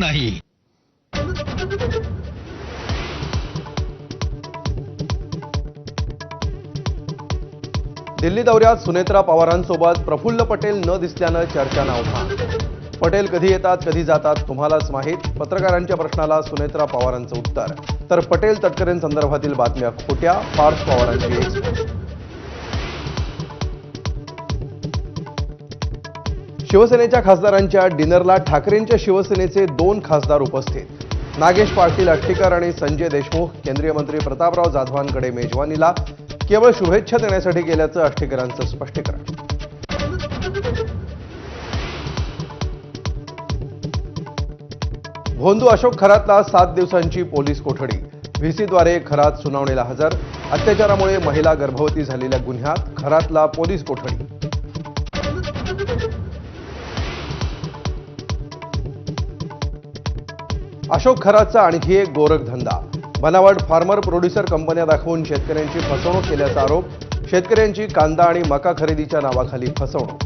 नाही। दिल्ली दौऱ्यात सुनेत्रा पवारांसोबत प्रफुल्ल पटेल न दिसल्यानं चर्चांना उधाण। पटेल कधी येतात कधी जातात तुम्हालाच माहीत, पत्रकारांच्या प्रश्नाला सुनेत्रा पवारांचं उत्तर। तर पटेल तटकरेंसंदर्भातील बातम्या खोट्या, पार्थ पवारांची एक्सपोज। शिवसेनेच्या खासदारांच्या डिनरला ठाकरेंच्या शिवसेनेचे 2 खासदार उपस्थित। नागेश पाटील अष्टीकर आणि संजय देशमुख केंद्रीय मंत्री प्रतापराव जाधवांकडे मेजवानीला केवळ शुभेच्छा देण्यासाठी गेल्याचं अष्टीकरांचं स्पष्टीकरण। भोंदू अशोक खरातला 7 दिवसांची पोलीस कोठडी। व्हीसीद्वारे खरात सुनावणीला हजर। अत्याचारामुळे महिला गर्भवती झालेल्या गुन्ह्यात खरातला पोलीस कोठडी। अशोक खरातचा आणखी एक गोरखधंदा। बनावट फार्मर प्रोड्युसर कंपन्या दाखवून शेतकऱ्यांची फसवणूक केल्याचा आरोप। शेतकऱ्यांची कांदा आणि मका खरेदीच्या नावाखाली फसवणूक।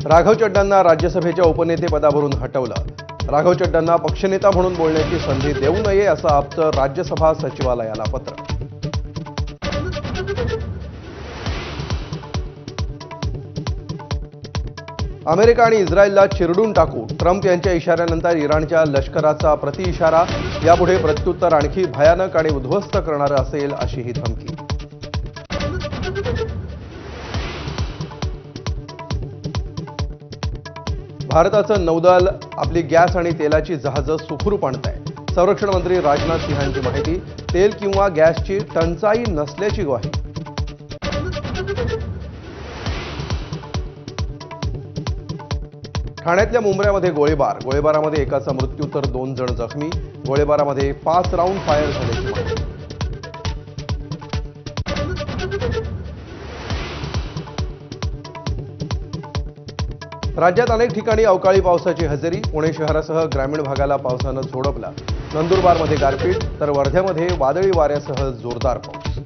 राघव चड्डांना राज्यसभेच्या उपनेतेपदावरून हटवलं। राघव चड्डांना पक्षनेता म्हणून बोलण्याची संधी देऊ नये असं आप्त राज्यसभा सचिवालयाला पत्र। अमेरिका आणि इस्रायलला चिरडून टाकू, ट्रम्प यांच्या इशाऱ्यानंतर इराणच्या लष्कराचा प्रतिइशारा। यापुढे प्रत्युत्तर आणखी भयानक आणि उद्ध्वस्त करणारं असेल अशी ही धमकी। भारताचं नौदल आपली गॅस आणि तेलाची जहाजं सुखरूप आणत आहे। संरक्षण मंत्री राजनाथ सिंहांची माहिती। तेल किंवा गॅसची टंचाई नसल्याची ग्वाही। ठाण्यातल्या मुंब्र्यामध्ये गोळीबारामध्ये एकाचा मृत्यू तर 2 जण जखमी। गोळीबारामध्ये 5 राऊंड फायर झाल्याची माहिती। राज्यात अनेक ठिकाणी अवकाळी पावसाची हजेरी। पुणे शहरासह ग्रामीण भागाला पावसानं झोडपलं। नंदुरबारमध्ये गारपीट तर वर्ध्यामध्ये वादळी वाऱ्यासह जोरदार पाऊस।